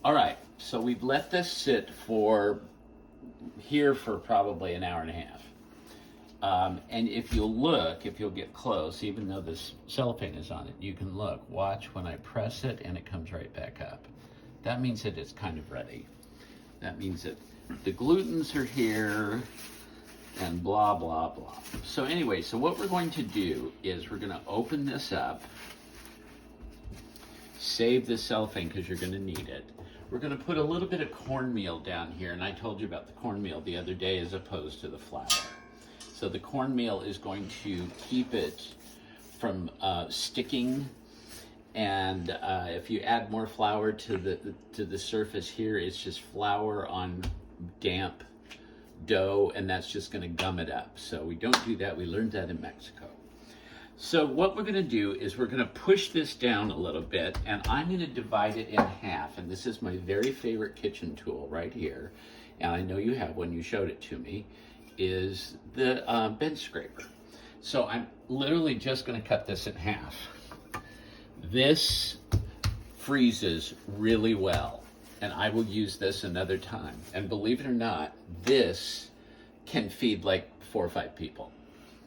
All right, so we've let this sit for here for probably an hour and a half. And if you'll look, if you'll get close, even though this cellophane is on it, you can look. Watch when I press it and it comes right back up. That means that it's kind of ready. That means that the glutens are here and blah, blah, blah. So anyway, so what we're going to do is we're going to open this up, save this cellophane because you're going to need it. We're going to put a little bit of cornmeal down here, and I told you about the cornmeal the other day as opposed to the flour. So the cornmeal is going to keep it from sticking, and if you add more flour to the surface here, it's just flour on damp dough, and that's just going to gum it up. So we don't do that. We learned that in Mexico. So what we're going to do is we're going to push this down a little bit, and I'm going to divide it in half. And this is my very favorite kitchen tool right here, and I know you have one, you showed it to me, is the bench scraper. So I'm literally just going to cut this in half. This freezes really well, and I will use this another time. And believe it or not, this can feed like 4 or 5 people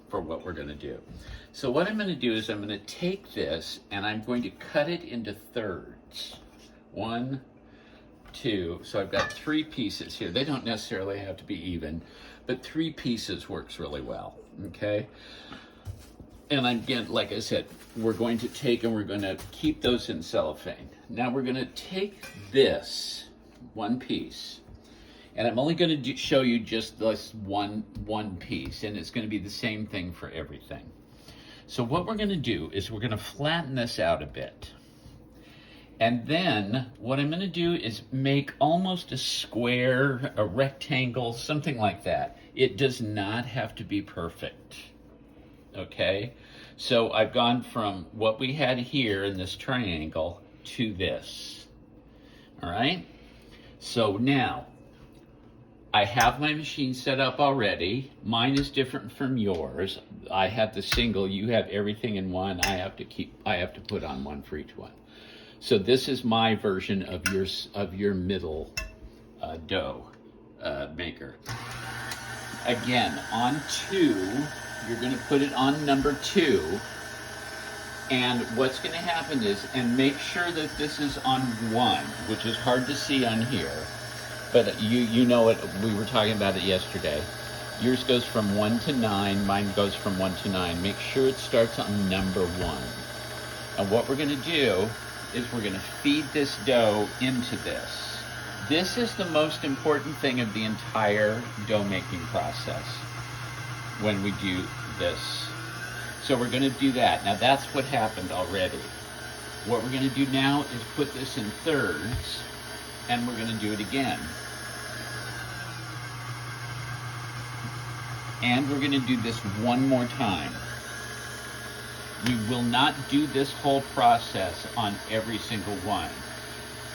for what we're going to do. So what I'm going to do is I'm going to take this and I'm going to cut it into thirds. 1, 2, so I've got 3 pieces here. They don't necessarily have to be even, but 3 pieces works really well, okay? And again, like I said, we're going to take and we're going to keep those in cellophane. Now we're going to take this one piece, and I'm only going to show you just this one piece, and it's going to be the same thing for everything. So what we're going to do is we're going to flatten this out a bit. And then what I'm going to do is make almost a square, a rectangle, something like that. It does not have to be perfect. Okay? So I've gone from what we had here in this triangle to this. All right? So now, I have my machine set up already. Mine is different from yours. I have the single, you have everything in one. I have to put on one for each one. So this is my version of your middle dough maker. Again, on 2, you're going to put it on number 2. And what's going to happen is, and make sure that this is on 1, which is hard to see on here. But you know it, we were talking about it yesterday. Yours goes from 1 to 9, mine goes from 1 to 9. Make sure it starts on number 1. And what we're going to do is we're going to feed this dough into this. This is the most important thing of the entire dough making process when we do this. So we're going to do that. Now that's what happened already. What we're going to do now is put this in thirds, and we're going to do it again. And we're going to do this one more time. We will not do this whole process on every single one.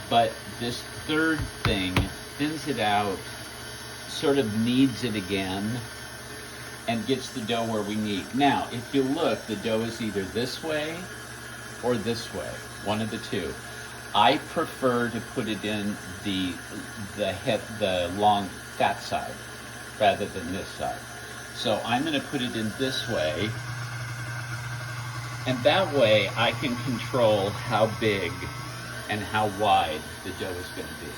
But this third thing thins it out, sort of kneads it again, and gets the dough where we need. Now, if you look, the dough is either this way or this way, one of the two. I prefer to put it in the long fat side rather than this side. So I'm going to put it in this way, and that way I can control how big and how wide the dough is going to be.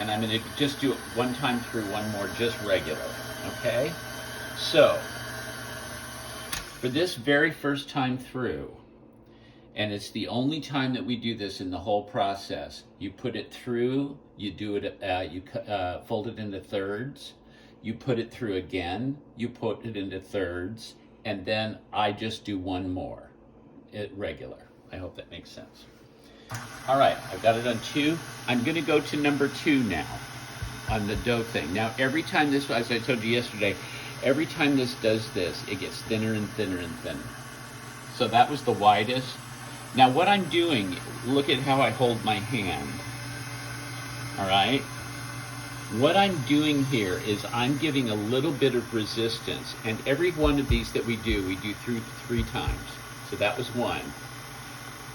And I'm going to just do it one time through, one more, just regular, okay? So, for this very first time through, and it's the only time that we do this in the whole process, you put it through, you do it, fold it into thirds, you put it through again, you put it into thirds, and then I just do one more, regular. I hope that makes sense. All right, I've got it on 2. I'm going to go to number 2 now on the dough thing. Now, every time this, as I told you yesterday, every time this does this, it gets thinner and thinner and thinner. So that was the widest. Now what I'm doing, look at how I hold my hand. All right? What I'm doing here is I'm giving a little bit of resistance, and every one of these that we do through 3 times. So that was 1.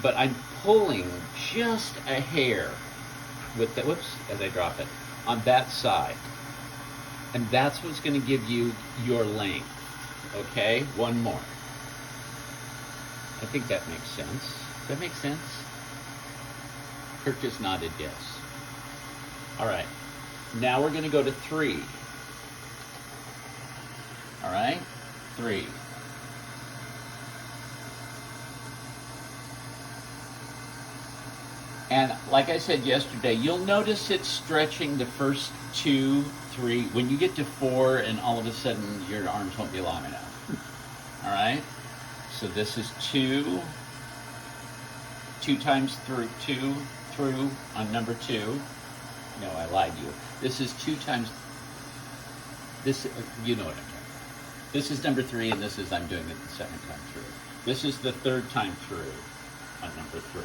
But I'm pulling just a hair with the, whoops, as I drop it, on that side. And that's what's going to give you your length. Okay, one more. I think that makes sense. Does that make sense? Kirk just nodded yes. All right, now we're going to go to 3. All right, 3. And like I said yesterday, you'll notice it's stretching the first 2, 3. When you get to 4, and all of a sudden your arms won't be long enough. All right, so this is 2 times through 2 through on number 2. No, I lied to you. This is 2 times this. You know what I'm doing. This is number 3, and this is I'm doing it the second time through. This is the 3rd time through on number 3.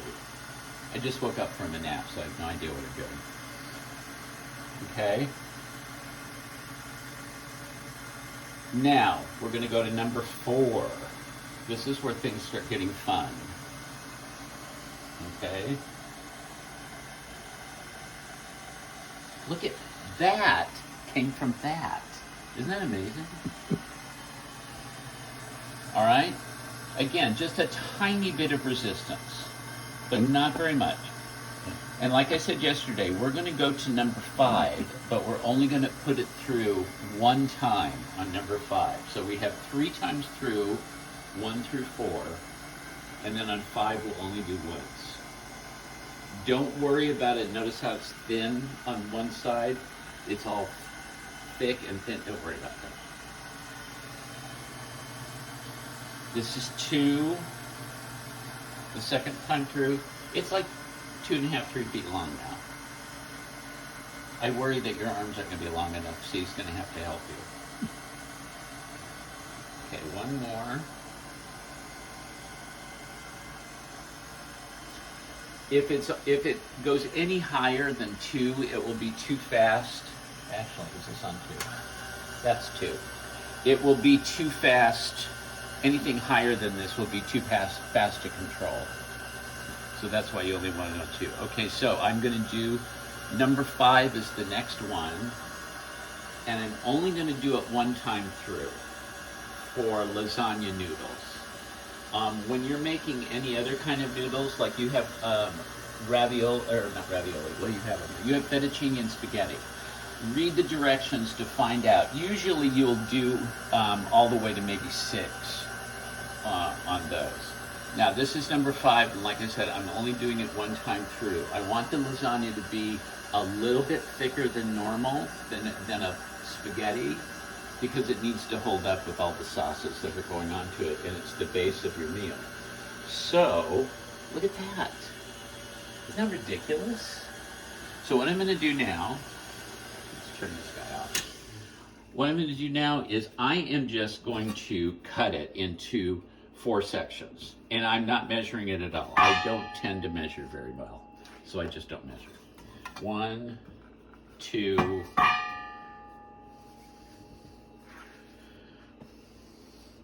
I just woke up from a nap, so I have no idea what I'm doing. Okay. Now, we're going to go to number 4. This is where things start getting fun. Okay. Look at that. Came from that. Isn't that amazing? All right. Again, just a tiny bit of resistance, but not very much. And like I said yesterday, we're going to go to number 5, but we're only going to put it through 1 time on number 5. So we have 3 times through, 1 through 4, and then on 5 we'll only do once. Don't worry about it. Notice how it's thin on one side. It's all thick and thin. Don't worry about that. This is 2. The second time through, it's like 2.5, 3 feet long now. I worry that your arms aren't going to be long enough, so he's going to have to help you. Okay, one more. If it goes any higher than 2, it will be too fast. Actually, is this on 2? That's 2. It will be too fast. Anything higher than this will be too fast to control. So that's why you only want to know 2. Okay, so I'm going to do number 5 is the next one, and I'm only going to do it 1 time through for lasagna noodles. When you're making any other kind of noodles, like you have ravioli, or not ravioli, what do you have? You have fettuccine and spaghetti. Read the directions to find out. Usually you'll do all the way to maybe 6 on those. Now this is number 5, and like I said, I'm only doing it 1 time through. I want the lasagna to be a little bit thicker than normal, than a spaghetti, because it needs to hold up with all the sauces that are going onto it, and it's the base of your meal. So, look at that. Isn't that ridiculous? So what I'm going to do now, let's turn this guy off. What I'm going to do now is I am just going to cut it into 4 sections. And I'm not measuring it at all. I don't tend to measure very well, so I just don't measure. 1, 2,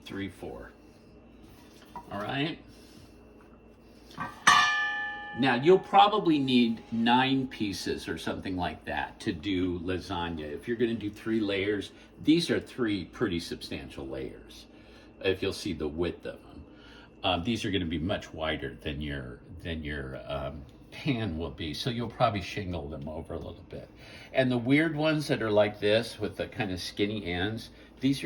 3, 4. All right. Now you'll probably need 9 pieces or something like that to do lasagna. If you're going to do 3 layers, these are 3 pretty substantial layers. If you'll see the width of them. These are going to be much wider than your pan will be, so you'll probably shingle them over a little bit. And the weird ones that are like this with the kind of skinny ends, these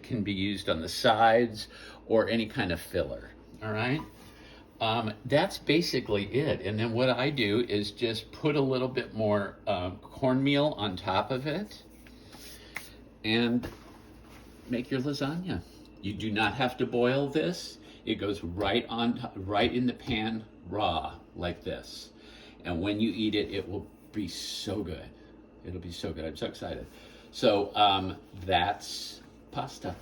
can be used on the sides or any kind of filler. All right, that's basically it. And then what I do is just put a little bit more cornmeal on top of it and make your lasagna. You do not have to boil this. It goes right in the pan raw like this. And when you eat it, it will be so good. It'll be so good. I'm so excited. So that's pasta.